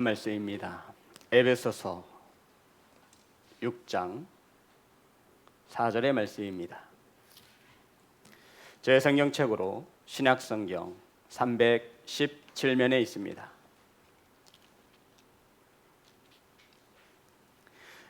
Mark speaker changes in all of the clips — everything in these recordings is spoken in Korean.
Speaker 1: 말씀입니다. 에베소서 6장 4절의 말씀입니다. 제 성경책으로 신약성경 317면에 있습니다.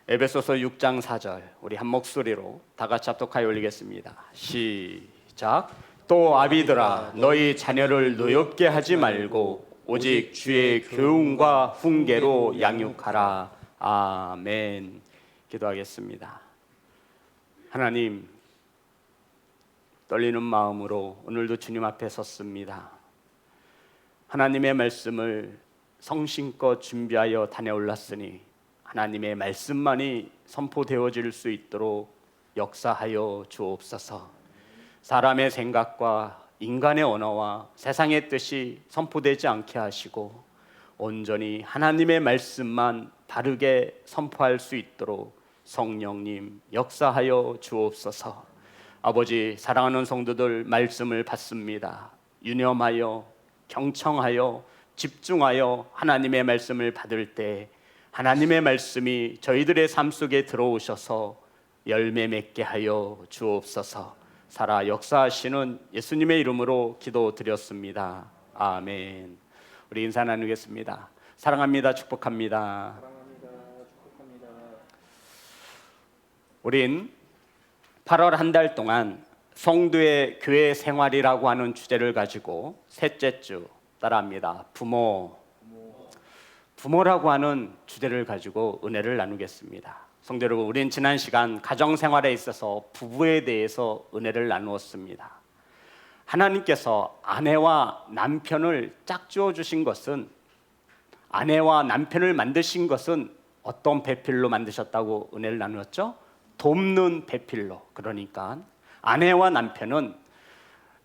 Speaker 1: 에베소서 6장 4절 우리 한 목소리로 다 같이 합독하여 올리겠습니다. 시작. 또 아비들아 너희 자녀를 노엽게 하지 말고 오직 주의 교훈과 훈계로 양육하라. 아멘. 기도하겠습니다. 하나님, 떨리는 마음으로 오늘도 주님 앞에 섰습니다. 하나님의 말씀을 성심껏 준비하여 다녀올랐으니 하나님의 말씀만이 선포되어질 수 있도록 역사하여 주옵소서. 사람의 생각과 인간의 언어와 세상의 뜻이 선포되지 않게 하시고 온전히 하나님의 말씀만 바르게 선포할 수 있도록 성령님 역사하여 주옵소서. 아버지, 사랑하는 성도들 말씀을 받습니다. 유념하여 경청하여 집중하여 하나님의 말씀을 받을 때 하나님의 말씀이 저희들의 삶 속에 들어오셔서 열매 맺게 하여 주옵소서. 살아 역사하시는 예수님의 이름으로 기도드렸습니다. 아멘. 우리 인사 나누겠습니다. 사랑합니다. 축복합니다. 우린 8월 한 달 동안 성도의 교회 생활이라고 하는 주제를 가지고 셋째 주 따라합니다. 부모라고 하는 주제를 가지고 은혜를 나누겠습니다. 성도 여러분, 우린 지난 시간 가정생활에 있어서 부부에 대해서 은혜를 나누었습니다. 하나님께서 아내와 남편을 짝지어 주신 것은, 아내와 남편을 만드신 것은 어떤 배필로 만드셨다고 은혜를 나누었죠? 돕는 배필로. 그러니까 아내와 남편은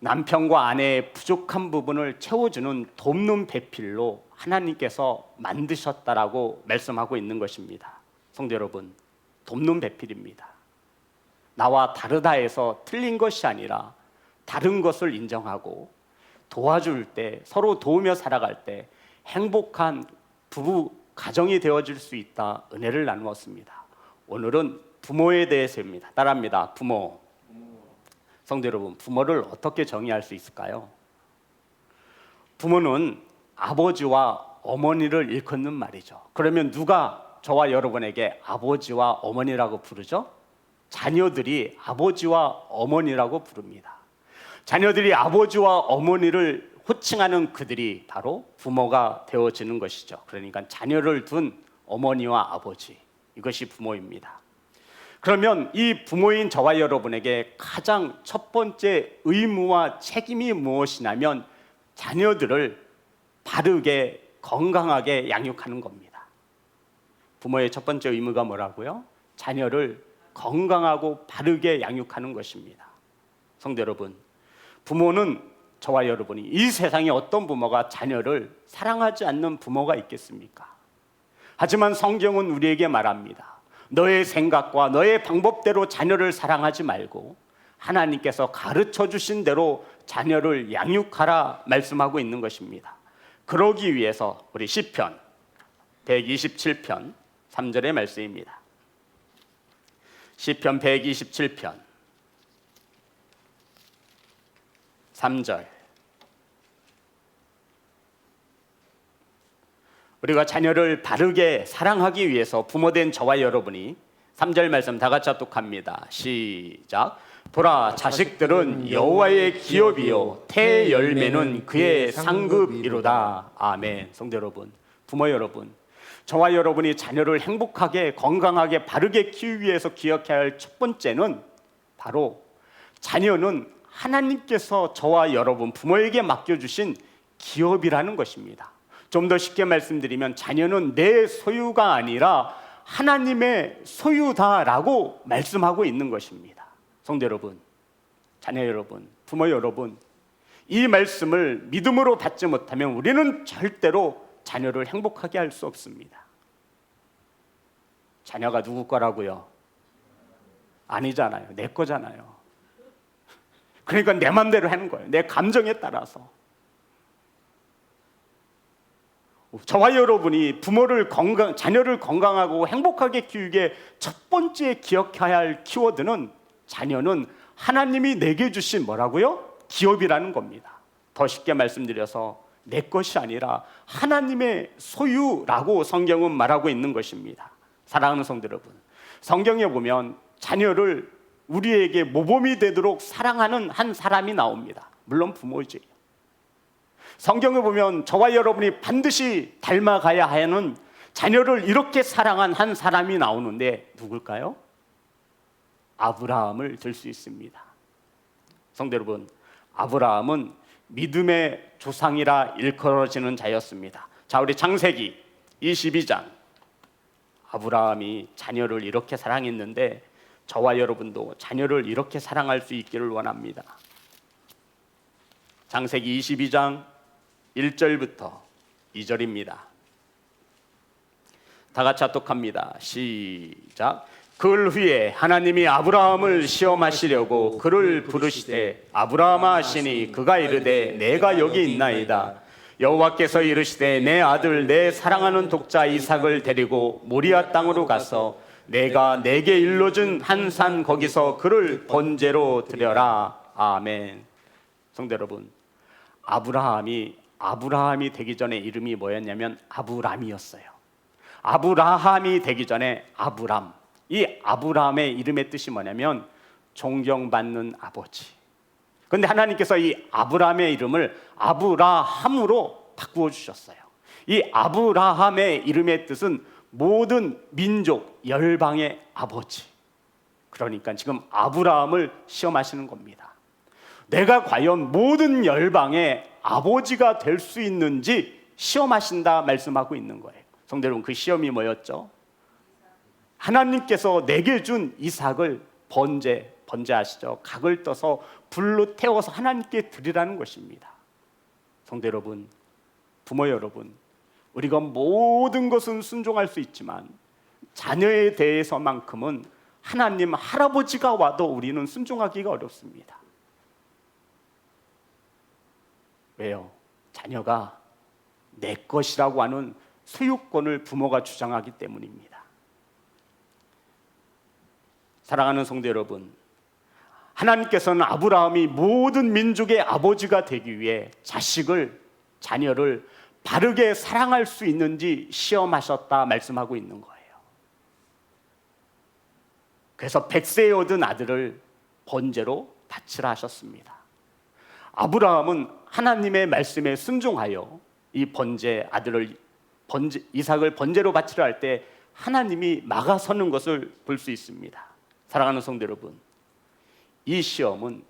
Speaker 1: 남편과 아내의 부족한 부분을 채워주는 돕는 배필로 하나님께서 만드셨다라고 말씀하고 있는 것입니다. 성도 여러분, 돕는 배필입니다. 나와 다르다 해서 틀린 것이 아니라 다른 것을 인정하고 도와줄 때, 서로 도우며 살아갈 때 행복한 부부 가정이 되어질 수 있다 은혜를 나누었습니다. 오늘은 부모에 대해서입니다. 따라합니다. 부모. 성도 여러분, 부모를 어떻게 정의할 수 있을까요? 부모는 아버지와 어머니를 일컫는 말이죠. 그러면 누가 저와 여러분에게 아버지와 어머니라고 부르죠? 자녀들이 아버지와 어머니라고 부릅니다. 자녀들이 아버지와 어머니를 호칭하는 그들이 바로 부모가 되어지는 것이죠. 그러니까 자녀를 둔 어머니와 아버지, 이것이 부모입니다. 그러면 이 부모인 저와 여러분에게 가장 첫 번째 의무와 책임이 무엇이냐면 자녀들을 바르게 건강하게 양육하는 겁니다. 부모의 첫 번째 의무가 뭐라고요? 자녀를 건강하고 바르게 양육하는 것입니다. 성도 여러분, 부모는 저와 여러분이, 이 세상에 어떤 부모가 자녀를 사랑하지 않는 부모가 있겠습니까? 하지만 성경은 우리에게 말합니다. 너의 생각과 너의 방법대로 자녀를 사랑하지 말고 하나님께서 가르쳐 주신 대로 자녀를 양육하라 말씀하고 있는 것입니다. 그러기 위해서 우리 시편 127편 3절의 말씀입니다. 시편 127편 3절. 우리가 자녀를 바르게 사랑하기 위해서 부모된 저와 여러분이 3절 말씀 다 같이 합독합니다. 시작. 보라, 자식들은 여호와의 기업이요 태 열매는 그의 상급이로다. 아멘. 성도 여러분, 부모 여러분, 저와 여러분이 자녀를 행복하게 건강하게 바르게 키우기 위해서 기억해야 할 첫 번째는 바로 자녀는 하나님께서 저와 여러분 부모에게 맡겨주신 기업이라는 것입니다. 좀 더 쉽게 말씀드리면 자녀는 내 소유가 아니라 하나님의 소유다라고 말씀하고 있는 것입니다. 성도 여러분, 자녀 여러분, 부모 여러분, 이 말씀을 믿음으로 받지 못하면 우리는 절대로 자녀를 행복하게 할 수 없습니다. 자녀가 누구 거라고요? 아니잖아요. 내 거잖아요. 그러니까 내 맘대로 하는 거예요. 내 감정에 따라서. 저와 여러분이 자녀를 건강하고 행복하게 키우기에 첫 번째 기억해야 할 키워드는, 자녀는 하나님이 내게 주신 뭐라고요? 기업이라는 겁니다. 더 쉽게 말씀드려서 내 것이 아니라 하나님의 소유라고 성경은 말하고 있는 것입니다. 사랑하는 성도 여러분, 성경에 보면 자녀를 우리에게 모범이 되도록 사랑하는 한 사람이 나옵니다. 물론 부모이죠. 성경을 보면 저와 여러분이 반드시 닮아가야 하는, 자녀를 이렇게 사랑한 한 사람이 나오는데 누굴까요? 아브라함을 들 수 있습니다. 성도 여러분, 아브라함은 믿음의 조상이라 일컬어지는 자였습니다. 자, 우리 창세기 22장, 아브라함이 자녀를 이렇게 사랑했는데 저와 여러분도 자녀를 이렇게 사랑할 수 있기를 원합니다. 창세기 22장 1절부터 2절입니다. 다 같이 합독합니다. 시작. 그을 후에 하나님이 아브라함을 시험하시려고 그를 부르시되 아브라함아 하시니 그가 이르되 내가 여기 있나이다. 여호와께서 이르시되 내 아들 내 사랑하는 독자 이삭을 데리고 모리아 땅으로 가서 내가 내게 일러준 한 산 거기서 그를 번제로 드려라. 아멘. 성도 여러분, 아브라함이 되기 전에 이름이 뭐였냐면 아브람이었어요. 아브라함이 되기 전에 아브람. 이 아브라함의 이름의 뜻이 뭐냐면 존경받는 아버지. 그런데 하나님께서 이 아브라함의 이름을 아브라함으로 바꾸어 주셨어요. 이 아브라함의 이름의 뜻은 모든 민족 열방의 아버지. 그러니까 지금 아브라함을 시험하시는 겁니다. 내가 과연 모든 열방의 아버지가 될 수 있는지 시험하신다 말씀하고 있는 거예요. 성도 여러분, 그 시험이 뭐였죠? 하나님께서 내게 준 이삭을 번제하시죠. 각을 떠서 불로 태워서 하나님께 드리라는 것입니다. 성도 여러분, 부모 여러분, 우리가 모든 것은 순종할 수 있지만 자녀에 대해서만큼은 하나님 할아버지가 와도 우리는 순종하기가 어렵습니다. 왜요? 자녀가 내 것이라고 하는 소유권을 부모가 주장하기 때문입니다. 사랑하는 성도 여러분, 하나님께서는 아브라함이 모든 민족의 아버지가 되기 위해 자녀를 바르게 사랑할 수 있는지 시험하셨다 말씀하고 있는 거예요. 그래서 100세에 얻은 아들을 번제로 바치라 하셨습니다. 아브라함은 하나님의 말씀에 순종하여 이 이삭을 번제로 바치려 할 때 하나님이 막아서는 것을 볼 수 있습니다. 사랑하는 성도 여러분, 이 시험은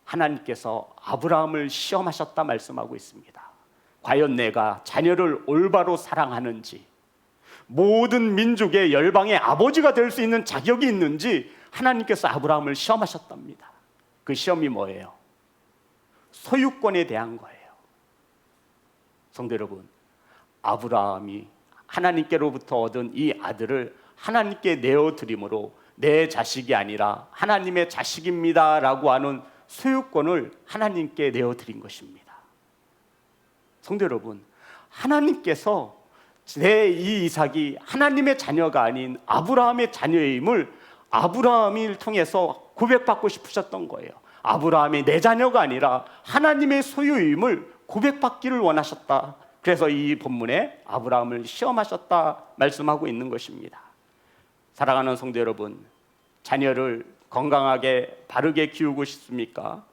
Speaker 1: 하나님께서 아브라함을 시험하셨다 말씀하고 있습니다. 과연 내가 자녀를 올바로 사랑하는지, 모든 민족의 열방의 아버지가 될 수 있는 자격이 있는지 하나님께서 아브라함을 시험하셨답니다. 그 시험이 뭐예요? 소유권에 대한 거예요. 성도 여러분, 아브라함이 하나님께로부터 얻은 이 아들을 하나님께 내어드림으로 내 자식이 아니라 하나님의 자식입니다 라고 하는 소유권을 하나님께 내어드린 것입니다. 성도 여러분, 하나님께서 내 이 이삭이 하나님의 자녀가 아닌 아브라함의 자녀임을 아브라함을 통해서 고백받고 싶으셨던 거예요. 아브라함이 내 자녀가 아니라 하나님의 소유임을 고백받기를 원하셨다. 그래서 이 본문에 아브라함을 시험하셨다 말씀하고 있는 것입니다. 사랑하는 성도 여러분, 자녀를 건강하게 바르게 키우고 싶습니까?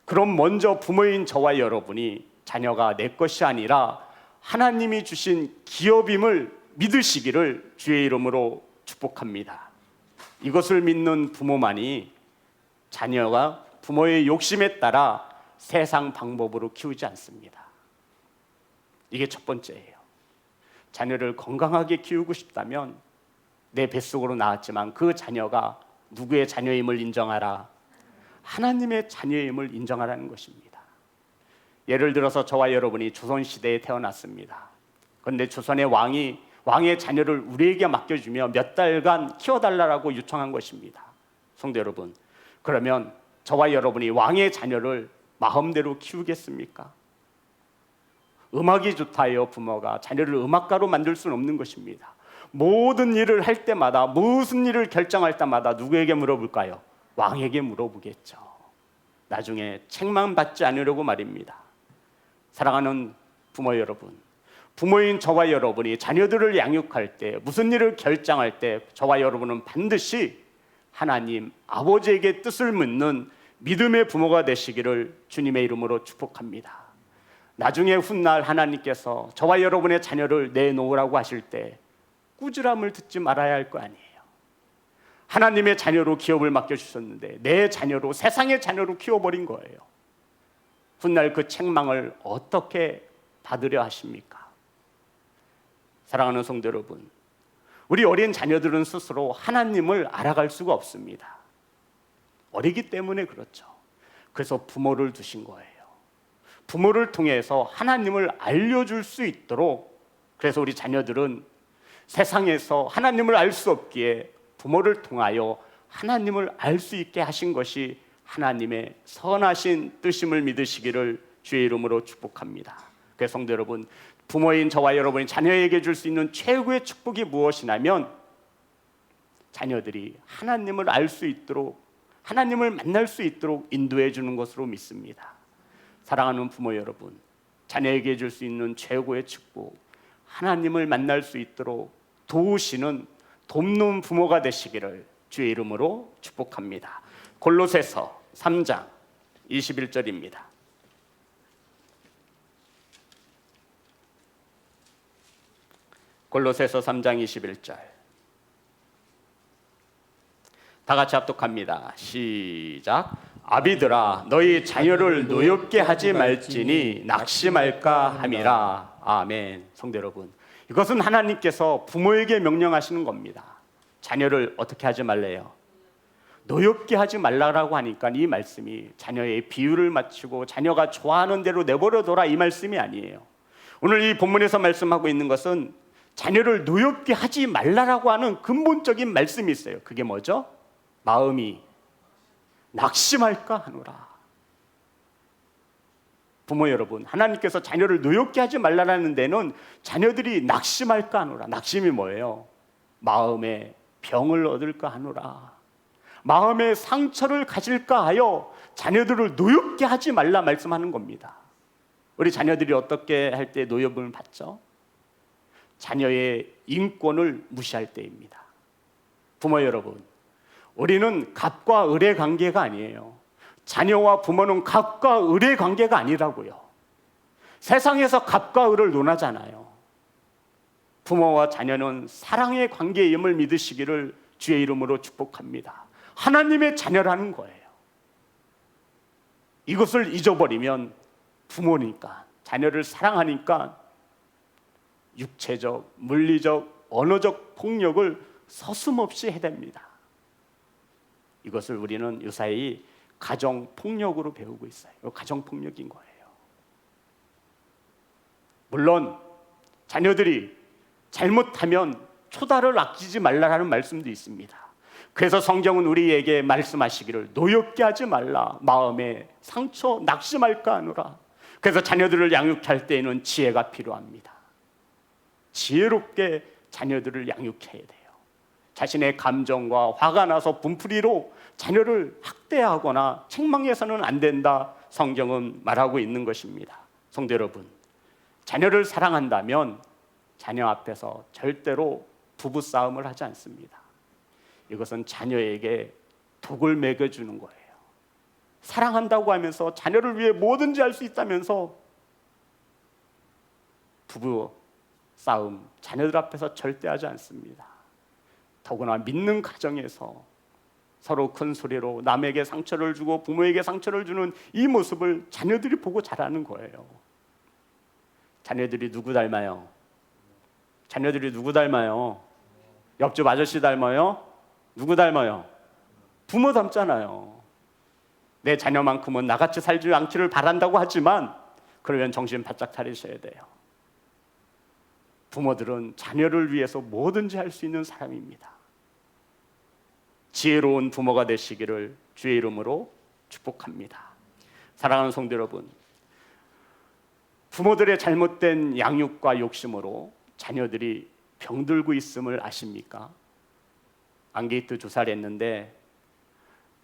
Speaker 1: 그럼 먼저 부모인 저와 여러분이 자녀가 내 것이 아니라 하나님이 주신 기업임을 믿으시기를 주의 이름으로 축복합니다. 이것을 믿는 부모만이 자녀가 부모의 욕심에 따라 세상 방법으로 키우지 않습니다. 이게 첫 번째예요. 자녀를 건강하게 키우고 싶다면 내 뱃속으로 나왔지만 그 자녀가 누구의 자녀임을 인정하라? 하나님의 자녀임을 인정하라는 것입니다. 예를 들어서 저와 여러분이 조선시대에 태어났습니다. 그런데 조선의 왕의 자녀를 우리에게 맡겨주며 몇 달간 키워달라고 요청한 것입니다. 성도 여러분, 그러면 저와 여러분이 왕의 자녀를 마음대로 키우겠습니까? 음악이 좋다 해요. 부모가 자녀를 음악가로 만들 수는 없는 것입니다. 모든 일을 할 때마다, 무슨 일을 결정할 때마다 누구에게 물어볼까요? 왕에게 물어보겠죠. 나중에 책망받지 않으려고 말입니다. 사랑하는 부모 여러분, 부모인 저와 여러분이 자녀들을 양육할 때, 무슨 일을 결정할 때 저와 여러분은 반드시 하나님 아버지에게 뜻을 묻는 믿음의 부모가 되시기를 주님의 이름으로 축복합니다. 나중에 훗날 하나님께서 저와 여러분의 자녀를 내놓으라고 하실 때 꾸지람을 듣지 말아야 할 거 아니에요. 하나님의 자녀로 기업을 맡겨주셨는데 내 자녀로, 세상의 자녀로 키워버린 거예요. 훗날 그 책망을 어떻게 받으려 하십니까? 사랑하는 성도 여러분, 우리 어린 자녀들은 스스로 하나님을 알아갈 수가 없습니다. 어리기 때문에 그렇죠. 그래서 부모를 두신 거예요. 부모를 통해서 하나님을 알려줄 수 있도록, 그래서 우리 자녀들은 세상에서 하나님을 알 수 없기에 부모를 통하여 하나님을 알 수 있게 하신 것이 하나님의 선하신 뜻임을 믿으시기를 주의 이름으로 축복합니다. 그래서 성도 여러분, 부모인 저와 여러분이 자녀에게 줄 수 있는 최고의 축복이 무엇이냐면 자녀들이 하나님을 알 수 있도록, 하나님을 만날 수 있도록 인도해 주는 것으로 믿습니다. 사랑하는 부모 여러분, 자녀에게 줄 수 있는 최고의 축복, 하나님을 만날 수 있도록 도우시는, 돕는 부모가 되시기를 주의 이름으로 축복합니다. 골로새서 3장 21절입니다. 골로새서 3장 21절. 다 같이 합독합니다. 시작. 아비들아, 너희 자녀를 노엽게 하지 말지니 낙심할까 함이라. 아멘. 성도 여러분, 이것은 하나님께서 부모에게 명령하시는 겁니다. 자녀를 어떻게 하지 말래요? 노엽게 하지 말라라고 하니까 이 말씀이 자녀의 비유를 맞추고 자녀가 좋아하는 대로 내버려둬라 이 말씀이 아니에요. 오늘 이 본문에서 말씀하고 있는 것은 자녀를 노엽게 하지 말라라고 하는 근본적인 말씀이 있어요. 그게 뭐죠? 마음이 낙심할까 하노라. 부모 여러분, 하나님께서 자녀를 노엽게 하지 말라라는 데는 자녀들이 낙심할까 하노라. 낙심이 뭐예요? 마음에 병을 얻을까 하노라. 마음의 상처를 가질까 하여 자녀들을 노엽게 하지 말라 말씀하는 겁니다. 우리 자녀들이 어떻게 할 때 노엽을 받죠? 자녀의 인권을 무시할 때입니다. 부모 여러분, 우리는 갑과 을의 관계가 아니에요. 자녀와 부모는 갑과 을의 관계가 아니라고요. 세상에서 갑과 을을 논하잖아요. 부모와 자녀는 사랑의 관계임을 믿으시기를 주의 이름으로 축복합니다. 하나님의 자녀라는 거예요. 이것을 잊어버리면 부모니까, 자녀를 사랑하니까 육체적, 물리적, 언어적 폭력을 서슴없이 해댑니다. 이것을 우리는 유사히 가정폭력으로 배우고 있어요. 가정폭력인 거예요. 물론 자녀들이 잘못하면 초다를 아끼지 말라라는 말씀도 있습니다. 그래서 성경은 우리에게 말씀하시기를 노엽게 하지 말라. 마음에 상처, 낙심할까 하노라. 그래서 자녀들을 양육할 때에는 지혜가 필요합니다. 지혜롭게 자녀들을 양육해야 돼요. 자신의 감정과 화가 나서 분풀이로 자녀를 학대하거나 책망해서는 안 된다. 성경은 말하고 있는 것입니다. 성도 여러분, 자녀를 사랑한다면 자녀 앞에서 절대로 부부싸움을 하지 않습니다. 이것은 자녀에게 독을 먹여주는 거예요. 사랑한다고 하면서 자녀를 위해 뭐든지 할 수 있다면서 부부 싸움 자녀들 앞에서 절대 하지 않습니다. 더구나 믿는 가정에서 서로 큰 소리로 남에게 상처를 주고 부모에게 상처를 주는 이 모습을 자녀들이 보고 자라는 거예요. 자녀들이 누구 닮아요? 자녀들이 누구 닮아요? 옆집 아저씨 닮아요? 누구 닮아요? 부모 닮잖아요. 내 자녀만큼은 나같이 살지 않기를 바란다고 하지만 그러면 정신 바짝 차리셔야 돼요. 부모들은 자녀를 위해서 뭐든지 할 수 있는 사람입니다. 지혜로운 부모가 되시기를 주의 이름으로 축복합니다. 사랑하는 성도 여러분, 부모들의 잘못된 양육과 욕심으로 자녀들이 병들고 있음을 아십니까? 안게이트 조사를 했는데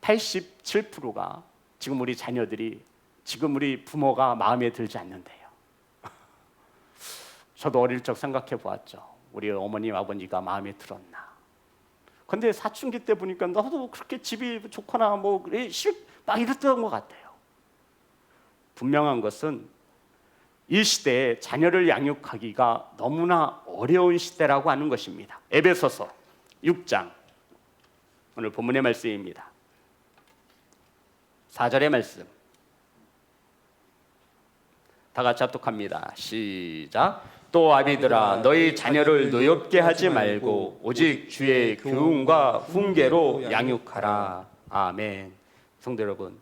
Speaker 1: 87%가 지금 우리 자녀들이 지금 우리 부모가 마음에 들지 않는데요. 저도 어릴 적 생각해 보았죠. 우리 어머님 아버지가 마음에 들었나. 근데 사춘기 때 보니까 나도 그렇게 집이 좋거나 뭐 막 이랬던 것 같아요. 분명한 것은 이 시대에 자녀를 양육하기가 너무나 어려운 시대라고 하는 것입니다. 에베소서 6장 오늘 본문의 말씀입니다. 4절의 말씀 다 같이 합독합니다. 시작. 또 아비들아 너희 자녀를 노엽게 하지 말고 오직 주의 교훈과 훈계로 양육하라. 아멘. 성도 여러분,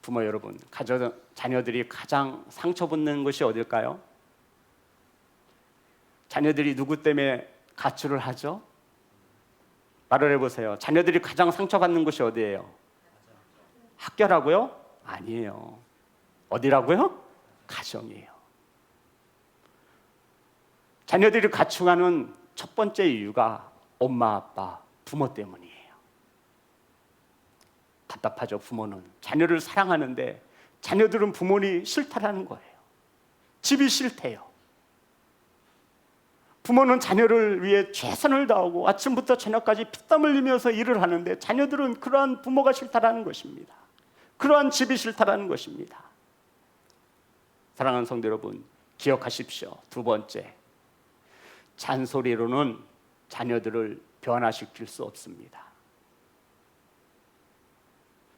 Speaker 1: 부모 여러분, 자녀들이 가장 상처받는 것이 어딜까요? 자녀들이 누구 때문에 가출을 하죠? 말을 해보세요. 자녀들이 가장 상처받는 것이 어디예요? 학교라고요? 아니에요. 어디라고요? 가정이에요. 자녀들이 가출하는 첫 번째 이유가 엄마, 아빠, 부모 때문이에요. 답답하죠. 부모는 자녀를 사랑하는데 자녀들은 부모님이 싫다라는 거예요. 집이 싫대요. 부모는 자녀를 위해 최선을 다하고 아침부터 저녁까지 피땀 흘리면서 일을 하는데 자녀들은 그러한 부모가 싫다라는 것입니다. 그러한 집이 싫다라는 것입니다. 사랑하는 성도 여러분, 기억하십시오. 두 번째, 잔소리로는 자녀들을 변화시킬 수 없습니다.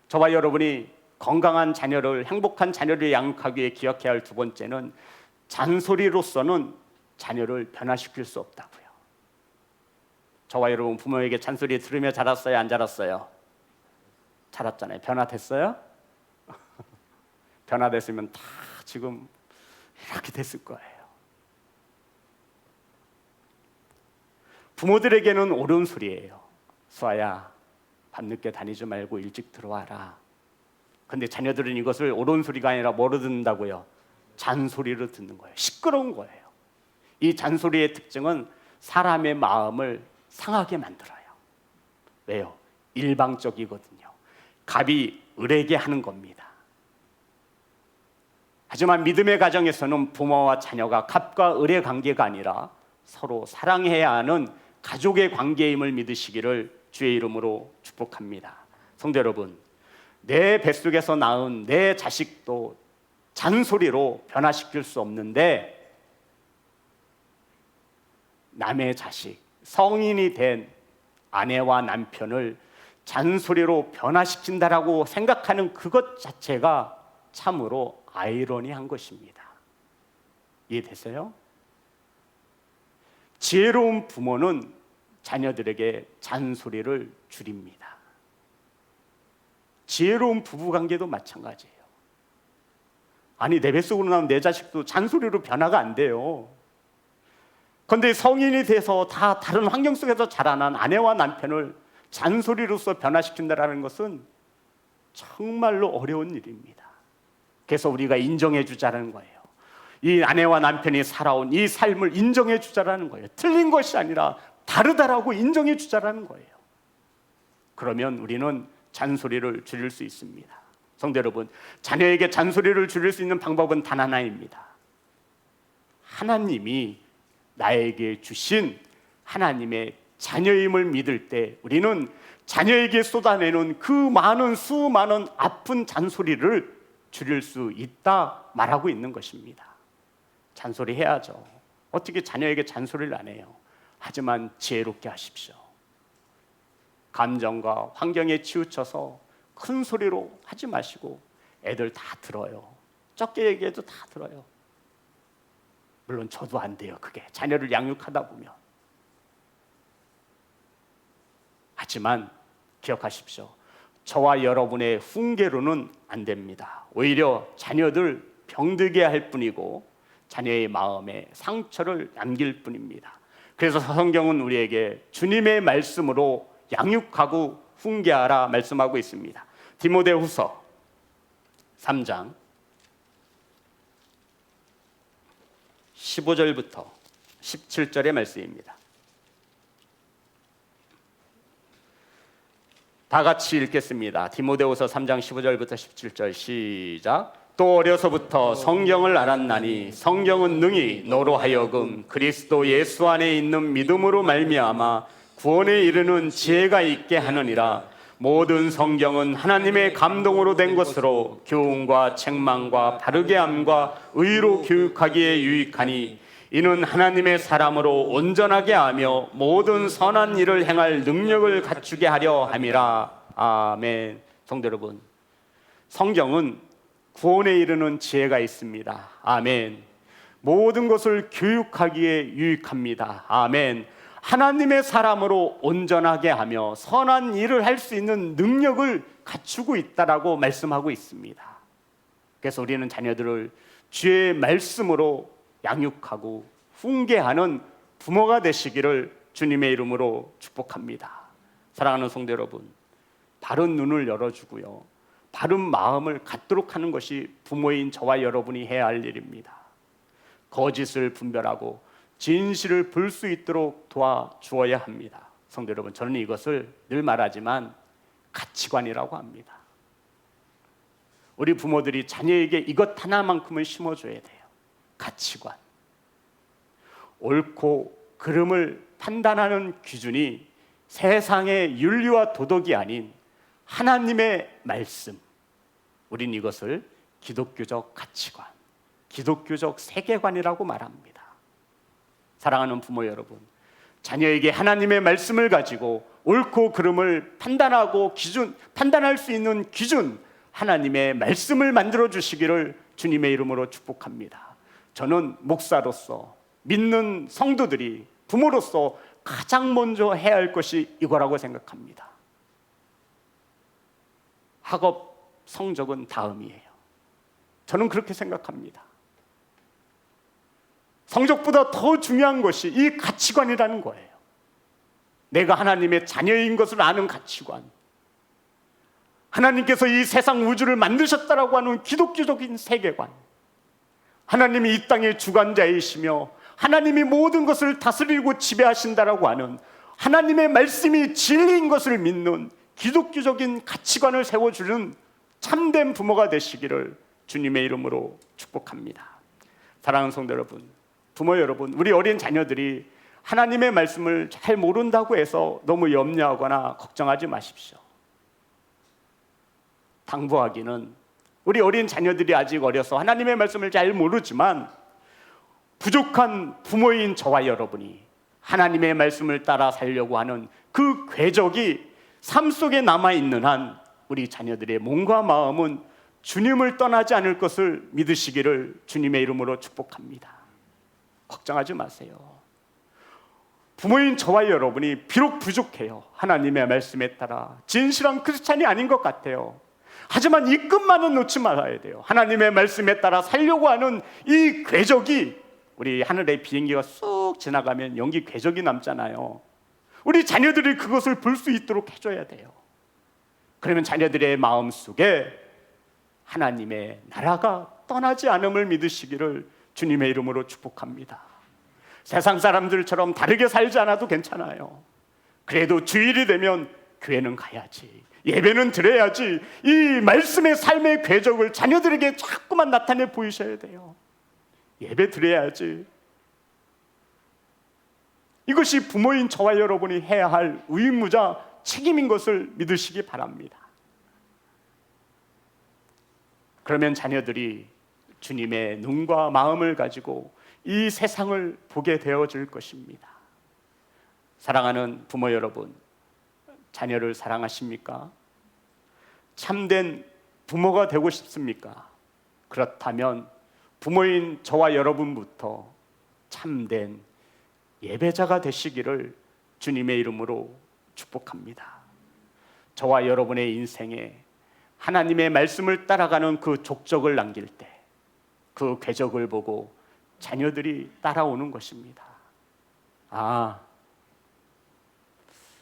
Speaker 1: 저와 여러분이 건강한 자녀를, 행복한 자녀를 양육하기 위해 기억해야 할 두 번째는 잔소리로서는 자녀를 변화시킬 수 없다고요. 저와 여러분 부모에게 잔소리 들으며 자랐어요? 안 자랐어요? 자랐잖아요. 변화됐어요? 변화됐으면 다 지금 이렇게 됐을 거예요. 부모들에게는 옳은 소리예요. 수아야, 밤늦게 다니지 말고 일찍 들어와라. 근데 자녀들은 이것을 옳은 소리가 아니라 뭐로 듣는다고요? 잔소리로 듣는 거예요. 시끄러운 거예요. 이 잔소리의 특징은 사람의 마음을 상하게 만들어요. 왜요? 일방적이거든요. 갑이 을에게 하는 겁니다. 하지만 믿음의 가정에서는 부모와 자녀가 갑과 을의 관계가 아니라 서로 사랑해야 하는 가족의 관계임을 믿으시기를 주의 이름으로 축복합니다. 성도 여러분, 내 뱃속에서 낳은 내 자식도 잔소리로 변화시킬 수 없는데 남의 자식, 성인이 된 아내와 남편을 잔소리로 변화시킨다라고 생각하는 그것 자체가 참으로 아이러니한 것입니다. 이해되세요? 지혜로운 부모는 자녀들에게 잔소리를 줄입니다. 지혜로운 부부관계도 마찬가지예요. 아니, 내 뱃속으로 나온 내 자식도 잔소리로 변화가 안 돼요. 그런데 성인이 돼서 다 다른 환경 속에서 자라난 아내와 남편을 잔소리로서 변화시킨다는 것은 정말로 어려운 일입니다. 그래서 우리가 인정해 주자는 거예요. 이 아내와 남편이 살아온 이 삶을 인정해 주자라는 거예요. 틀린 것이 아니라 다르다라고 인정해 주자라는 거예요. 그러면 우리는 잔소리를 줄일 수 있습니다. 성도 여러분, 자녀에게 잔소리를 줄일 수 있는 방법은 단 하나입니다. 하나님이 나에게 주신 하나님의 자녀임을 믿을 때 우리는 자녀에게 쏟아내는 그 많은 수많은 아픈 잔소리를 줄일 수 있다 말하고 있는 것입니다. 잔소리 해야죠. 어떻게 자녀에게 잔소리를 안 해요? 하지만 지혜롭게 하십시오. 감정과 환경에 치우쳐서 큰 소리로 하지 마시고 애들 다 들어요. 적게 얘기해도 다 들어요. 물론 저도 안 돼요. 그게 자녀를 양육하다 보면. 하지만 기억하십시오. 저와 여러분의 훈계로는 안 됩니다. 오히려 자녀들 병들게 할 뿐이고 자녀의 마음에 상처를 남길 뿐입니다. 그래서 성경은 우리에게 주님의 말씀으로 양육하고 훈계하라 말씀하고 있습니다. 디모데후서 3장 15절부터 17절의 말씀입니다. 다 같이 읽겠습니다. 디모데후서 3장 15절부터 17절 시작. 또 어려서부터 성경을 알았나니 성경은 능히 너로 하여금 그리스도 예수 안에 있는 믿음으로 말미암아 구원에 이르는 지혜가 있게 하느니라. 모든 성경은 하나님의 감동으로 된 것으로 교훈과 책망과 바르게 함과 의로 교육하기에 유익하니 이는 하나님의 사람으로 온전하게 하며 모든 선한 일을 행할 능력을 갖추게 하려 함이라. 아멘. 성도 여러분, 성경은 구원에 이르는 지혜가 있습니다. 아멘. 모든 것을 교육하기에 유익합니다. 아멘. 하나님의 사람으로 온전하게 하며 선한 일을 할 수 있는 능력을 갖추고 있다라고 말씀하고 있습니다. 그래서 우리는 자녀들을 주의 말씀으로 양육하고 훈계하는 부모가 되시기를 주님의 이름으로 축복합니다. 사랑하는 성도 여러분, 바른 눈을 열어주고요, 바른 마음을 갖도록 하는 것이 부모인 저와 여러분이 해야 할 일입니다. 거짓을 분별하고 진실을 볼 수 있도록 도와주어야 합니다. 성도 여러분, 저는 이것을 늘 말하지만 가치관이라고 합니다. 우리 부모들이 자녀에게 이것 하나만큼은 심어줘야 돼요. 가치관. 옳고 그름을 판단하는 기준이 세상의 윤리와 도덕이 아닌 하나님의 말씀. 우린 이것을 기독교적 가치관, 기독교적 세계관이라고 말합니다. 사랑하는 부모 여러분, 자녀에게 하나님의 말씀을 가지고 옳고 그름을 판단하고 판단할 수 있는 기준, 하나님의 말씀을 만들어 주시기를 주님의 이름으로 축복합니다. 저는 목사로서, 믿는 성도들이 부모로서 가장 먼저 해야 할 것이 이거라고 생각합니다. 학업 성적은 다음이에요. 저는 그렇게 생각합니다. 성적보다 더 중요한 것이 이 가치관이라는 거예요. 내가 하나님의 자녀인 것을 아는 가치관, 하나님께서 이 세상 우주를 만드셨다라고 하는 기독교적인 세계관, 하나님이 이 땅의 주관자이시며 하나님이 모든 것을 다스리고 지배하신다라고 하는 하나님의 말씀이 진리인 것을 믿는 기독교적인 가치관을 세워주는 참된 부모가 되시기를 주님의 이름으로 축복합니다. 사랑하는 성도 여러분, 부모 여러분, 우리 어린 자녀들이 하나님의 말씀을 잘 모른다고 해서 너무 염려하거나 걱정하지 마십시오. 당부하기는 우리 어린 자녀들이 아직 어려서 하나님의 말씀을 잘 모르지만 부족한 부모인 저와 여러분이 하나님의 말씀을 따라 살려고 하는 그 궤적이 삶 속에 남아있는 한 우리 자녀들의 몸과 마음은 주님을 떠나지 않을 것을 믿으시기를 주님의 이름으로 축복합니다. 걱정하지 마세요. 부모인 저와 여러분이 비록 부족해요. 하나님의 말씀에 따라 진실한 크리스찬이 아닌 것 같아요. 하지만 이 끝만은 놓지 말아야 돼요. 하나님의 말씀에 따라 살려고 하는 이 궤적이, 우리 하늘의 비행기가 쑥 지나가면 연기 궤적이 남잖아요. 우리 자녀들이 그것을 볼 수 있도록 해줘야 돼요. 그러면 자녀들의 마음속에 하나님의 나라가 떠나지 않음을 믿으시기를 주님의 이름으로 축복합니다. 세상 사람들처럼 다르게 살지 않아도 괜찮아요. 그래도 주일이 되면 교회는 가야지, 예배는 드려야지, 이 말씀의 삶의 궤적을 자녀들에게 자꾸만 나타내 보이셔야 돼요. 예배 드려야지. 이것이 부모인 저와 여러분이 해야 할 의무자 책임인 것을 믿으시기 바랍니다. 그러면 자녀들이 주님의 눈과 마음을 가지고 이 세상을 보게 되어질 것입니다. 사랑하는 부모 여러분, 자녀를 사랑하십니까? 참된 부모가 되고 싶습니까? 그렇다면 부모인 저와 여러분부터 참된 예배자가 되시기를 주님의 이름으로 축복합니다. 저와 여러분의 인생에 하나님의 말씀을 따라가는 그 족적을 남길 때 그 궤적을 보고 자녀들이 따라오는 것입니다.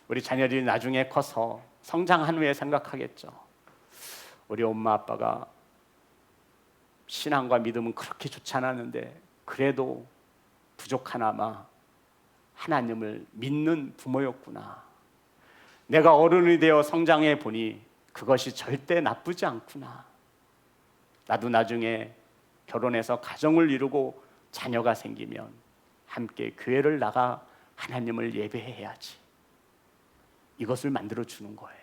Speaker 1: 우리 자녀들이 나중에 커서 성장한 후에 생각하겠죠. 우리 엄마 아빠가 신앙과 믿음은 그렇게 좋지 않았는데 그래도 부족하나마 하나님을 믿는 부모였구나. 내가 어른이 되어 성장해 보니 그것이 절대 나쁘지 않구나. 나도 나중에 결혼해서 가정을 이루고 자녀가 생기면 함께 교회를 나가 하나님을 예배해야지. 이것을 만들어 주는 거예요.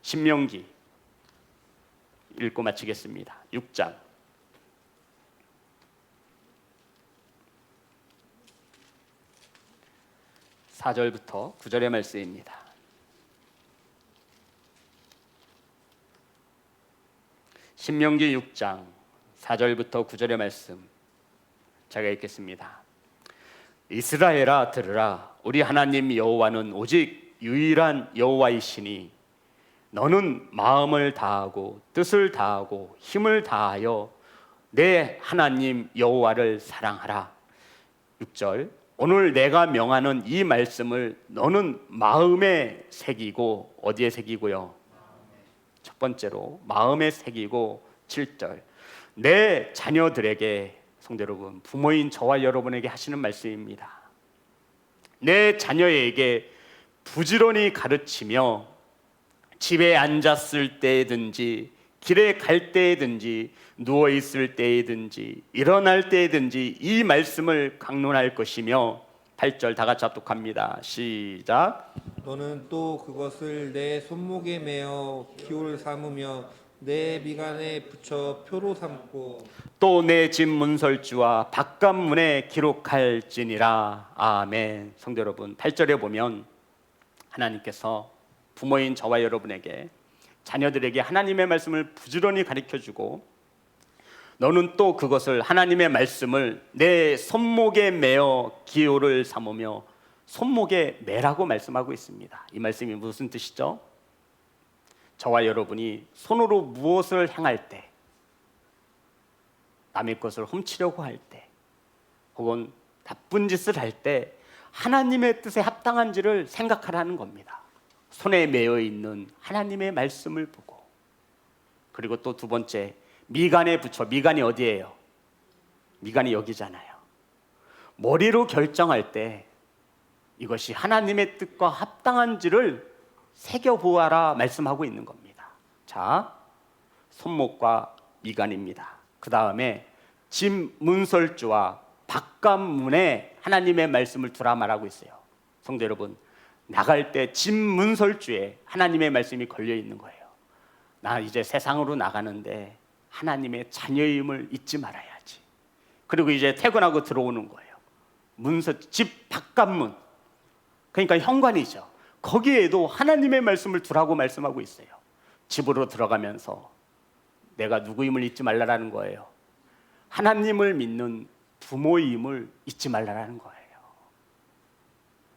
Speaker 1: 신명기 읽고 마치겠습니다. 6장 4절부터 9절의 말씀입니다. 신명기 6장 4절부터 9절의 말씀 제가 읽겠습니다. 이스라엘아 들으라. 우리 하나님 여호와는 오직 유일한 여호와이시니 너는 마음을 다하고 뜻을 다하고 힘을 다하여 내 하나님 여호와를 사랑하라. 6절 오늘 내가 명하는 이 말씀을 너는 마음에 새기고, 어디에 새기고요? 첫 번째로 마음에 새기고. 7절 내 자녀들에게, 성도 여러분, 부모인 저와 여러분에게 하시는 말씀입니다. 내 자녀에게 부지런히 가르치며 집에 앉았을 때든지 길에 갈 때든지 누워 있을 때든지 일어날 때든지 이 말씀을 강론할 것이며. 8절 다 같이 합독합니다. 시작.
Speaker 2: 너는 또 그것을 내 손목에 매어 기호를 삼으며 내 미간에 붙여 표로 삼고
Speaker 1: 또 내 집 문설주와 바깥문에 기록할지니라. 아멘. 성도 여러분, 8절에 보면 하나님께서 부모인 저와 여러분에게, 자녀들에게 하나님의 말씀을 부지런히 가르쳐주고 너는 또 그것을, 하나님의 말씀을 내 손목에 매어 기호를 삼으며. 손목에 매라고 말씀하고 있습니다. 이 말씀이 무슨 뜻이죠? 저와 여러분이 손으로 무엇을 행할 때, 남의 것을 훔치려고 할 때, 혹은 나쁜 짓을 할 때 하나님의 뜻에 합당한지를 생각하라는 겁니다. 손에 매어 있는 하나님의 말씀을 보고. 그리고 또 두 번째, 미간에 붙여. 미간이 어디예요? 미간이 여기잖아요. 머리로 결정할 때 이것이 하나님의 뜻과 합당한지를 새겨보아라 말씀하고 있는 겁니다. 자, 손목과 미간입니다. 그 다음에 집 문설주와 바깥문에 하나님의 말씀을 두라 말하고 있어요. 성도 여러분, 나갈 때 집 문설주에 하나님의 말씀이 걸려 있는 거예요. 나 이제 세상으로 나가는데 하나님의 자녀임을 잊지 말아야지. 그리고 이제 퇴근하고 들어오는 거예요. 집 바깥문, 그러니까 현관이죠. 거기에도 하나님의 말씀을 두라고 말씀하고 있어요. 집으로 들어가면서 내가 누구임을 잊지 말라라는 거예요. 하나님을 믿는 부모임을 잊지 말라라는 거예요.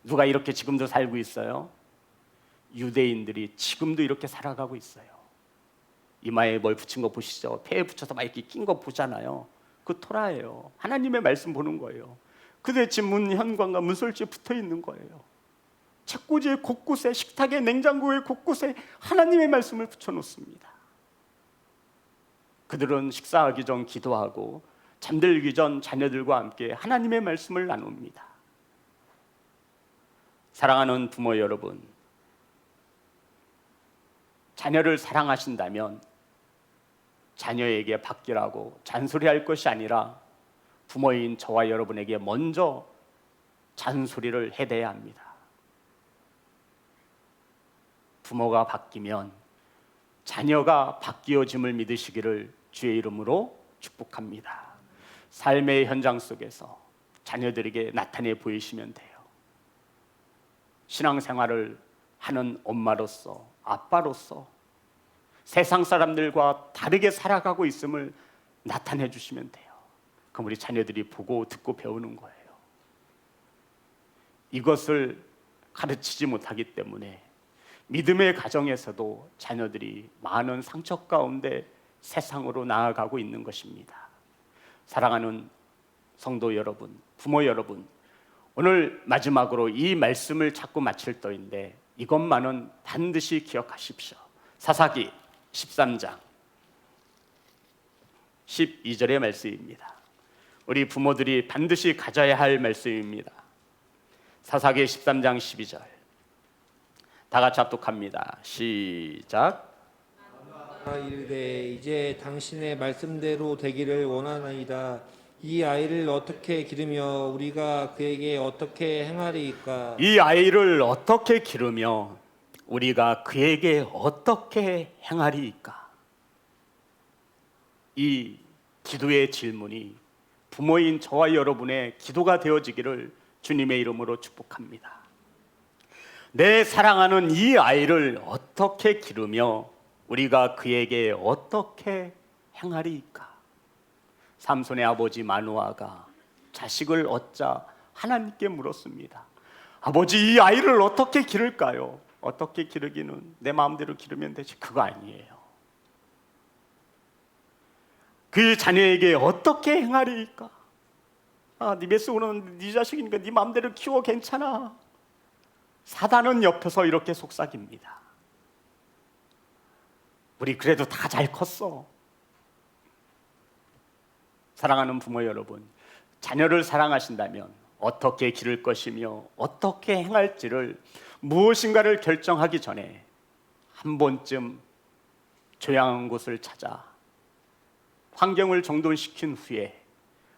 Speaker 1: 누가 이렇게 지금도 살고 있어요? 유대인들이 지금도 이렇게 살아가고 있어요. 이마에 뭘 붙인 거 보시죠? 폐에 붙여서 막 이렇게 낀 거 보잖아요. 그 토라예요. 하나님의 말씀 보는 거예요. 그들 집 문 현관과 문설주에 붙어 있는 거예요. 책꽂이의 곳곳에, 식탁의 냉장고의 곳곳에 하나님의 말씀을 붙여놓습니다. 그들은 식사하기 전 기도하고 잠들기 전 자녀들과 함께 하나님의 말씀을 나눕니다. 사랑하는 부모 여러분, 자녀를 사랑하신다면 자녀에게 바뀌라고 잔소리할 것이 아니라 부모인 저와 여러분에게 먼저 잔소리를 해대야 합니다. 부모가 바뀌면 자녀가 바뀌어짐을 믿으시기를 주의 이름으로 축복합니다. 삶의 현장 속에서 자녀들에게 나타내 보이시면 돼요. 신앙생활을 하는 엄마로서, 아빠로서 세상 사람들과 다르게 살아가고 있음을 나타내 주시면 돼요. 그럼 우리 자녀들이 보고 듣고 배우는 거예요. 이것을 가르치지 못하기 때문에 믿음의 가정에서도 자녀들이 많은 상처 가운데 세상으로 나아가고 있는 것입니다. 사랑하는 성도 여러분, 부모 여러분, 오늘 마지막으로 이 말씀을 찾고 마칠 터인데 이것만은 반드시 기억하십시오. 사사기 13장 12절의 말씀입니다. 우리 부모들이 반드시 가져야 할 말씀입니다. 사사기 13장 12절 다 같이 합독합니다. 시작.
Speaker 2: 이르되 이제 당신의 말씀대로 되기를 원하나이다. 이 아이를 어떻게 기르며 우리가 그에게 어떻게 행하리이까?
Speaker 1: 이 아이를 어떻게 기르며 우리가 그에게 어떻게 행하리이까? 이 기도의 질문이 부모인 저와 여러분의 기도가 되어지기를 주님의 이름으로 축복합니다. 내 사랑하는 이 아이를 어떻게 기르며 우리가 그에게 어떻게 행하리이까? 삼손의 아버지 마누아가 자식을 얻자 하나님께 물었습니다. 아버지, 이 아이를 어떻게 기를까요? 어떻게 기르기는 내 마음대로 기르면 되지. 그거 아니에요. 그 자녀에게 어떻게 행하리이까? 네 뱃속으로는 네 자식이니까 네 마음대로 키워, 괜찮아. 사단은 옆에서 이렇게 속삭입니다. 우리 그래도 다 잘 컸어. 사랑하는 부모 여러분, 자녀를 사랑하신다면 어떻게 기를 것이며 어떻게 행할지를 무엇인가를 결정하기 전에 한 번쯤 조용한 곳을 찾아 환경을 정돈시킨 후에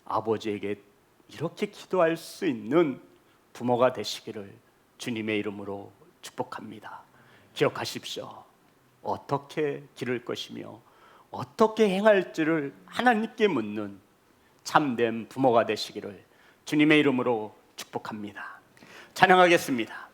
Speaker 1: 아버지에게 이렇게 기도할 수 있는 부모가 되시기를 주님의 이름으로 축복합니다. 기억하십시오. 어떻게 기를 것이며 어떻게 행할지를 하나님께 묻는 참된 부모가 되시기를 주님의 이름으로 축복합니다. 찬양하겠습니다.